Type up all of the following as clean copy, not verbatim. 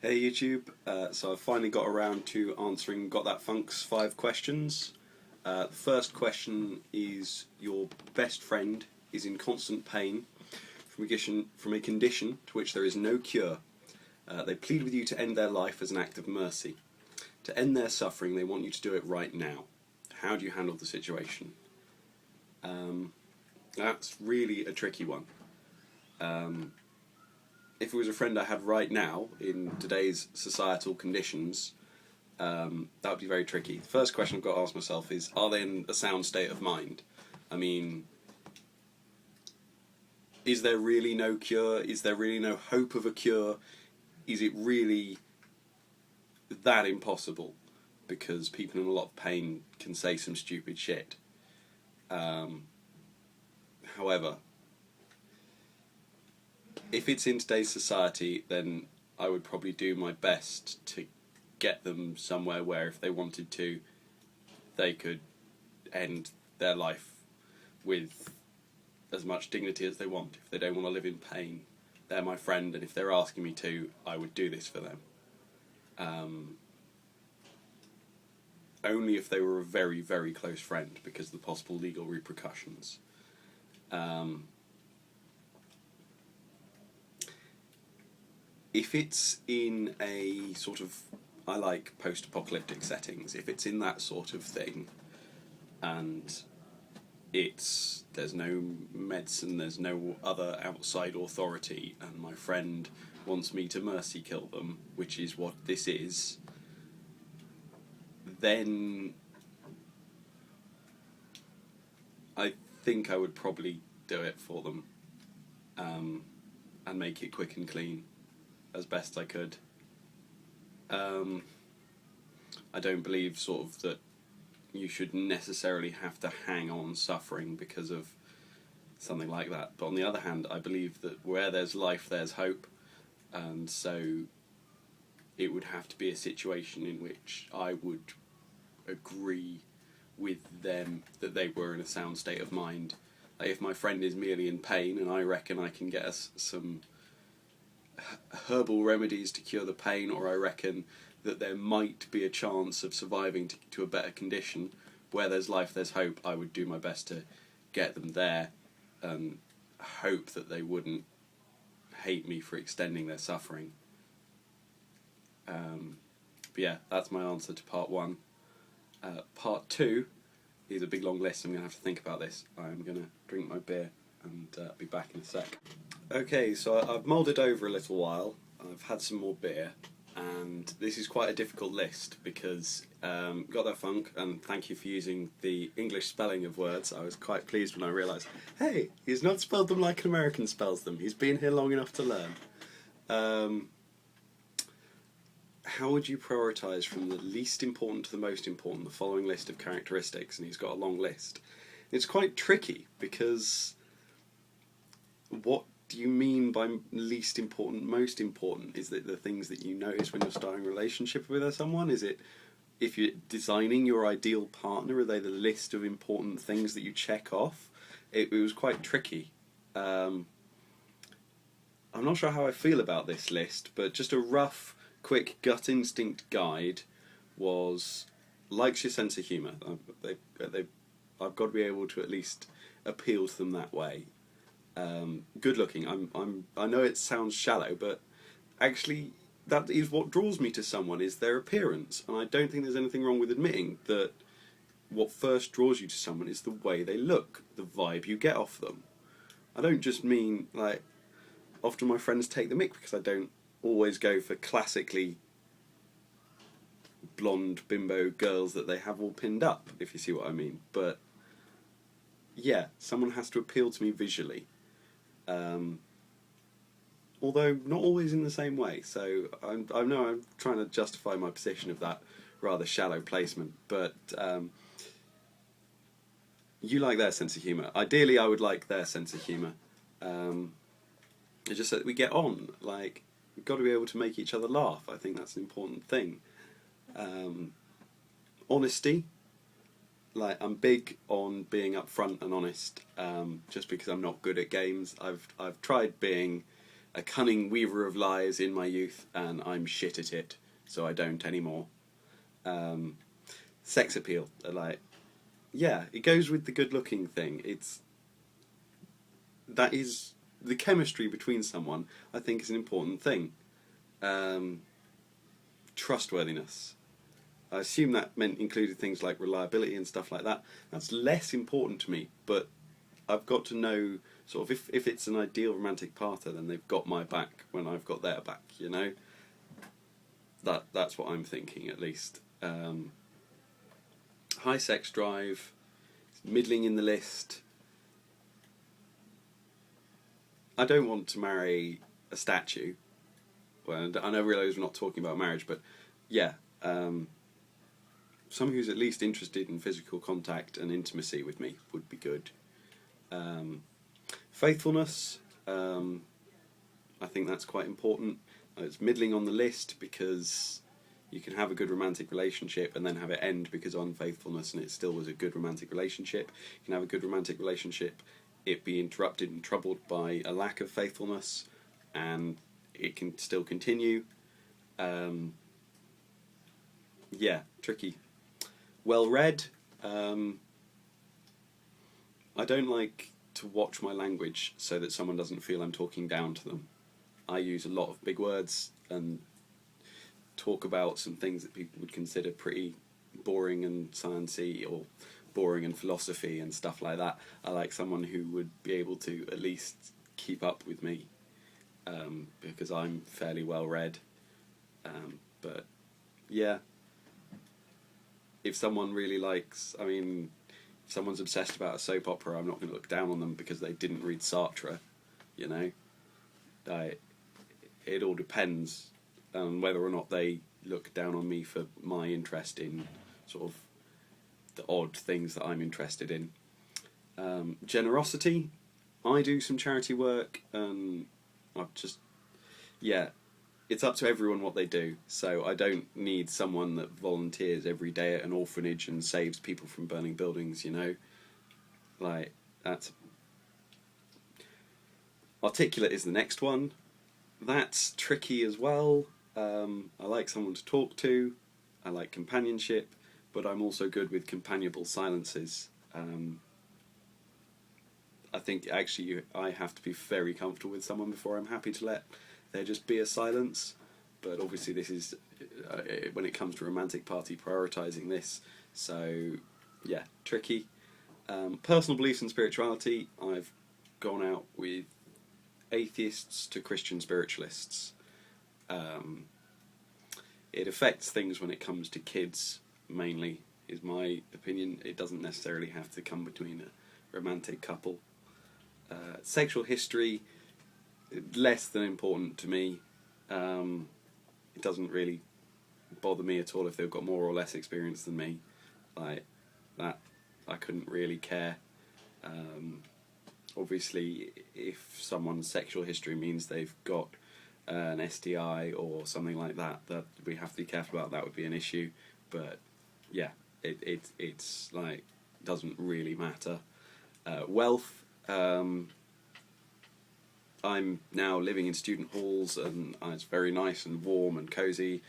Hey YouTube, so I've finally got around to answering Gothatfunk's 5 questions. The first question is, your best friend is in constant pain from a condition to which there is no cure. They plead with you to end their life as an act of mercy. To end their suffering, they want you to do it right now. How do you handle the situation? That's really a tricky one. If it was a friend I had right now, in today's societal conditions, that would be very tricky. The first question I've got to ask myself is, are they in a sound state of mind? I mean, is there really no cure? Is there really no hope of a cure? Is it really that impossible? Because people in a lot of pain can say some stupid shit. However, if it's in today's society, then I would probably do my best to get them somewhere where, if they wanted to, they could end their life with as much dignity as they want. If they don't want to live in pain, they're my friend, and if they're asking me to, I would do this for them. Only if they were a very, very close friend, because of the possible legal repercussions. If it's in a sort of, I like post-apocalyptic settings, if it's in that sort of thing, and there's no medicine, there's no other outside authority, and my friend wants me to mercy kill them, which is what this is, then I think I would probably do it for them, and make it quick and clean as best I could. I don't believe sort of that you should necessarily have to hang on suffering because of something like that. But on the other hand, I believe that where there's life, there's hope, and so it would have to be a situation in which I would agree with them that they were in a sound state of mind. Like, if my friend is merely in pain and I reckon I can get us some herbal remedies to cure the pain, or I reckon that there might be a chance of surviving to a better condition, where there's life, there's hope, I would do my best to get them there, and hope that they wouldn't hate me for extending their suffering. But yeah, that's my answer to part 1. Part 2 is a big long list. I'm going to have to think about this. I'm going to drink my beer and be back in a sec. Okay, so I've mulled it over a little while. I've had some more beer, and this is quite a difficult list because Gothatfunk, and thank you for using the English spelling of words. I was quite pleased when I realised, hey, he's not spelled them like an American spells them. He's been here long enough to learn. How would you prioritise from the least important to the most important, the following list of characteristics? And he's got a long list. It's quite tricky because what do you mean by least important, most important? Is it the things that you notice when you're starting a relationship with someone? Is it, if you're designing your ideal partner, are they the list of important things that you check off? It was quite tricky. I'm not sure how I feel about this list, but just a rough, quick gut instinct guide was, likes your sense of humour. I've got to be able to at least appeal to them that way. Good looking. I know it sounds shallow, but actually that is what draws me to someone, is their appearance. And I don't think there's anything wrong with admitting that what first draws you to someone is the way they look, the vibe you get off them. I don't just mean, like, often my friends take the mick because I don't always go for classically blonde bimbo girls that they have all pinned up, if you see what I mean. But yeah, someone has to appeal to me visually. Although not always in the same way, so I know I'm trying to justify my position of that rather shallow placement, but you like their sense of humour. Ideally, I would like their sense of humour. It's just that we get on. Like, we've got to be able to make each other laugh. I think that's an important thing. Honesty. Like, I'm big on being upfront and honest, just because I'm not good at games. I've tried being a cunning weaver of lies in my youth, and I'm shit at it, so I don't anymore. Sex appeal, like, yeah, it goes with the good-looking thing. That is the chemistry between someone. I think is an important thing. Trustworthiness. I assume that included things like reliability and stuff like that. That's less important to me, but I've got to know, sort of, if it's an ideal romantic partner, then they've got my back when I've got their back, you know? That's what I'm thinking, at least. High sex drive, middling in the list. I don't want to marry a statue. Well, I know, realise we're not talking about marriage, but yeah, someone who's at least interested in physical contact and intimacy with me would be good. Faithfulness, I think that's quite important. It's middling on the list because you can have a good romantic relationship and then have it end because of unfaithfulness, and it still was a good romantic relationship. You can have a good romantic relationship, it be interrupted and troubled by a lack of faithfulness, and it can still continue. Yeah, tricky. Well read. I don't like to watch my language so that someone doesn't feel I'm talking down to them. I use a lot of big words and talk about some things that people would consider pretty boring and sciencey, or boring and philosophy and stuff like that. I like someone who would be able to at least keep up with me, because I'm fairly well read. But yeah, if someone really likes, if someone's obsessed about a soap opera, I'm not going to look down on them because they didn't read Sartre, you know? It all depends on whether or not they look down on me for my interest in sort of the odd things that I'm interested in. Generosity. I do some charity work, and it's up to everyone what they do. So I don't need someone that volunteers every day at an orphanage and saves people from burning buildings, you know? Like, that's... Articulate is the next one. That's tricky as well. I like someone to talk to. I like companionship, but I'm also good with companionable silences. I think actually I have to be very comfortable with someone before I'm happy to let there just be a silence. But obviously this is, when it comes to romantic party, prioritising this. So yeah, tricky. Personal beliefs and spirituality, I've gone out with atheists to Christian spiritualists. It affects things when it comes to kids, mainly, is my opinion. It doesn't necessarily have to come between a romantic couple. Sexual history, less than important to me. It doesn't really bother me at all if they've got more or less experience than me. Like that, I couldn't really care. Obviously, if someone's sexual history means they've got an STI or something like that, that we have to be careful about. That would be an issue. But yeah, it's like, doesn't really matter. Wealth. I'm now living in student halls, and it's very nice and warm and cosy.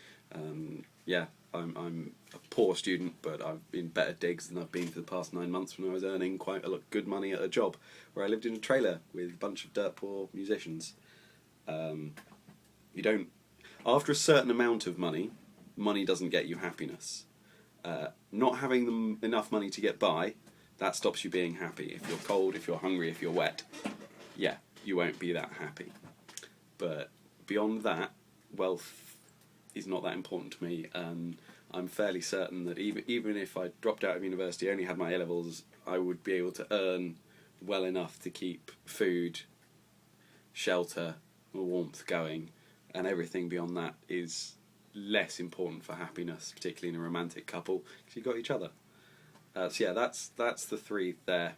Yeah, I'm a poor student, but I've been better digs than I've been for the past 9 months when I was earning quite a lot good money at a job where I lived in a trailer with a bunch of dirt poor musicians. You don't... After a certain amount of money, money doesn't get you happiness. Not having enough money to get by, that stops you being happy. If you're cold, if you're hungry, if you're wet, yeah, you won't be that happy. But beyond that, wealth is not that important to me, and I'm fairly certain that even if I dropped out of university, only had my A-levels, I would be able to earn well enough to keep food, shelter, warmth going, and everything beyond that is less important for happiness, particularly in a romantic couple, because you've got each other. So yeah, that's the three there.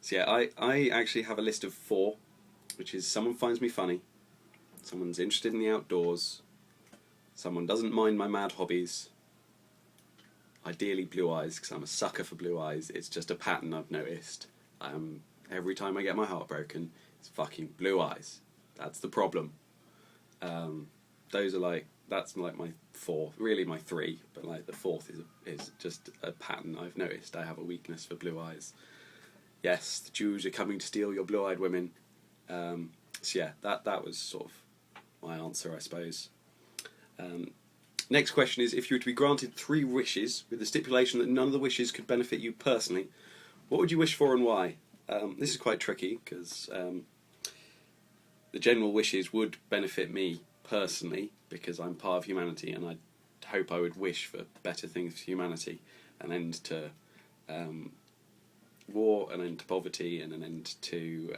So yeah, I actually have a list of 4, which is someone finds me funny, someone's interested in the outdoors, someone doesn't mind my mad hobbies, ideally blue eyes, because I'm a sucker for blue eyes. It's just a pattern I've noticed. Every time I get my heart broken, it's fucking blue eyes. That's the problem. Those are like, that's like my four, really my three, but like the fourth is just a pattern I've noticed. I have a weakness for blue eyes. Yes, the Jews are coming to steal your blue-eyed women. So yeah, that was sort of my answer, I suppose. Next question is, if you were to be granted 3 wishes with the stipulation that none of the wishes could benefit you personally, what would you wish for and why? This is quite tricky because the general wishes would benefit me personally because I'm part of humanity, and I hope I would wish for better things for humanity, an end to war, an end to poverty, and an end to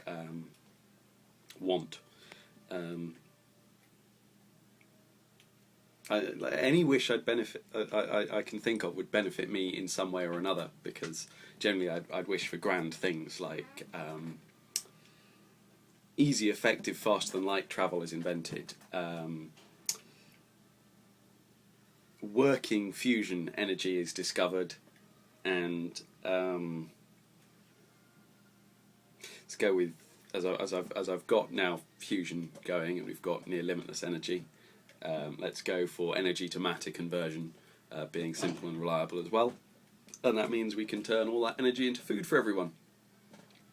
want. Any wish I can think of would benefit me in some way or another, because generally I'd wish for grand things like easy, effective, faster than light travel is invented. Working fusion energy is discovered, and let's go with as I've got now fusion going, and we've got near limitless energy. Let's go for energy to matter conversion, being simple and reliable as well, and that means we can turn all that energy into food for everyone.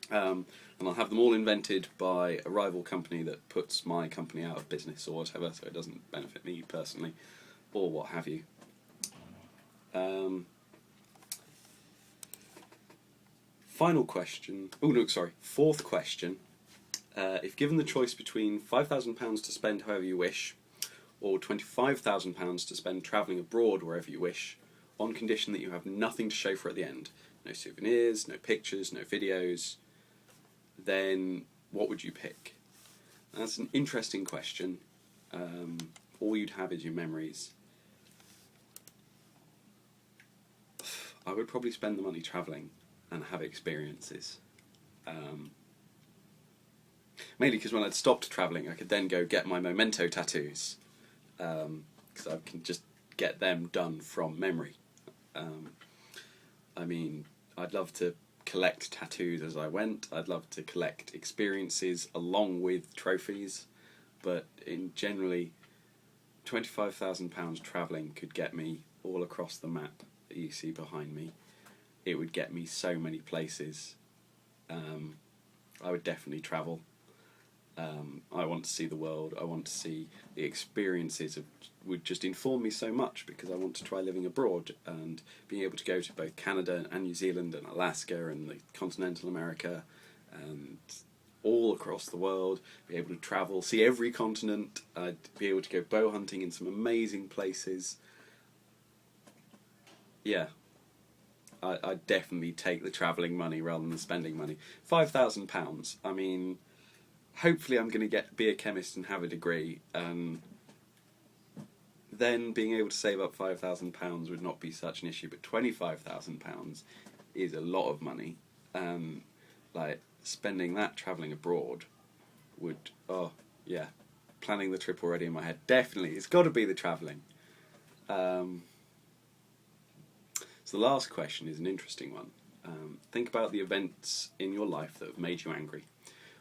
And I'll have them all invented by a rival company that puts my company out of business or whatever, so it doesn't benefit me personally, or what have you. Final question. Oh no, sorry. Fourth question. If given the choice between £5,000 to spend however you wish, or £25,000 to spend travelling abroad wherever you wish, on condition that you have nothing to show for it at the end, no souvenirs, no pictures, no videos, then what would you pick? That's an interesting question. All you'd have is your memories. I would probably spend the money travelling and have experiences. Mainly because when I'd stopped travelling, I could then go get my memento tattoos, because I can just get them done from memory. I mean, I'd love to collect tattoos as I went. I'd love to collect experiences along with trophies, but in generally, £25,000 travelling could get me all across the map that you see behind me. It would get me so many places. I would definitely travel. I want to see the world. I want to see the experiences would just inform me so much, because I want to try living abroad and being able to go to both Canada and New Zealand and Alaska and the continental America and all across the world, be able to travel, see every continent. I'd be able to go bow hunting in some amazing places. Yeah, I'd definitely take the travelling money rather than spending money. £5,000, I mean, hopefully I'm going to be a chemist and have a degree, and then being able to save up £5,000 would not be such an issue, but £25,000 is a lot of money. Like, spending that travelling abroad would, oh, yeah, planning the trip already in my head. Definitely, it's got to be the travelling. So the last question is an interesting one. Think about the events in your life that have made you angry.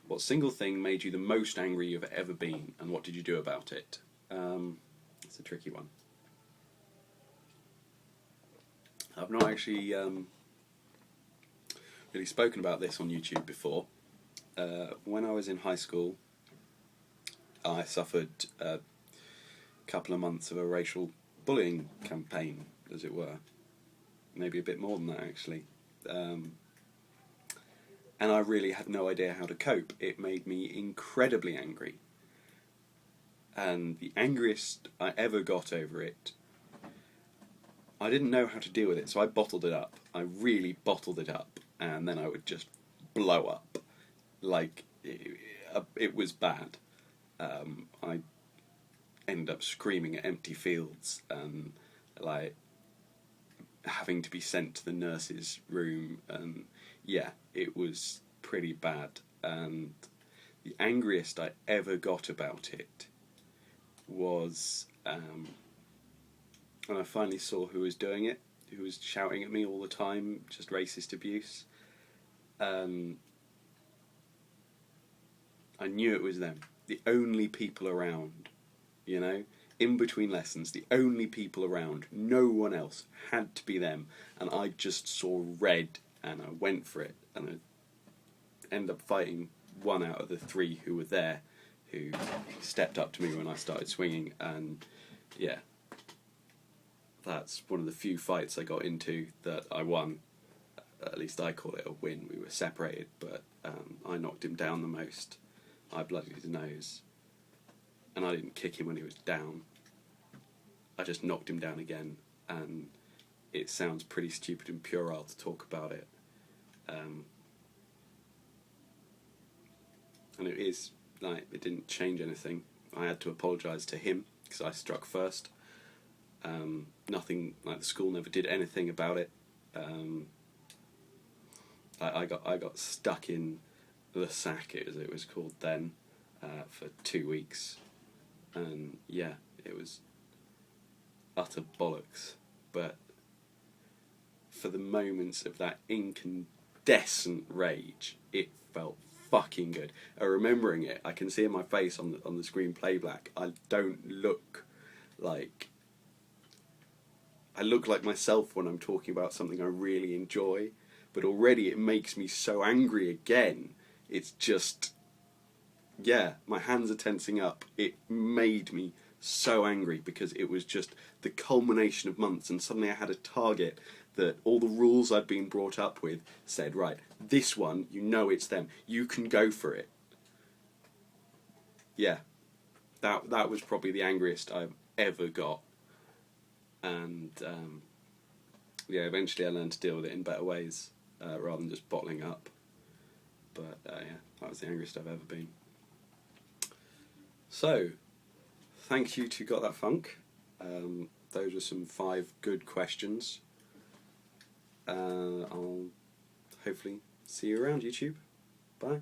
What single thing made you the most angry you've ever been, and what did you do about it? It's a tricky one. I've not actually really spoken about this on YouTube before. When I was in high school, I suffered a couple of months of a racial bullying campaign, as it were. Maybe a bit more than that, actually. And I really had no idea how to cope. It made me incredibly angry. And the angriest I ever got over it, I didn't know how to deal with it, so I bottled it up. I really bottled it up, and then I would just blow up. Like, it was bad. I ended up screaming at empty fields, and like having to be sent to the nurse's room, and yeah, it was pretty bad. And the angriest I ever got about it was when I finally saw who was doing it, who was shouting at me all the time, just racist abuse. I knew it was them. The only people around, you know, in between lessons, the only people around, no one else, had to be them. And I just saw red, and I went for it, and I ended up fighting one out of the three who were there, who stepped up to me when I started swinging, and yeah, that's one of the few fights I got into that I won. At least I call it a win. We were separated, but I knocked him down the most. I bloodied his nose, and I didn't kick him when he was down. I just knocked him down again, and it sounds pretty stupid and puerile to talk about it. And it is, like, it didn't change anything. I had to apologise to him, because I struck first. Nothing, like, the school never did anything about it. I got stuck in the sack, as it was called then, for 2 weeks. And yeah, it was utter bollocks. But for the moments of that incandescent rage, it felt fucking good. Remembering it, I can see in my face on the screen playback, I don't look like... I look like myself when I'm talking about something I really enjoy, but already it makes me so angry again. It's just... yeah, my hands are tensing up. It made me so angry because it was just the culmination of months, and suddenly I had a target that all the rules I'd been brought up with said, right, this one, you know it's them. You can go for it. Yeah, that was probably the angriest I've ever got. And yeah, eventually I learned to deal with it in better ways, rather than just bottling up. But yeah, that was the angriest I've ever been. So, thank you to Gothatfunk. Those are some 5 good questions. I'll hopefully see you around YouTube. Bye.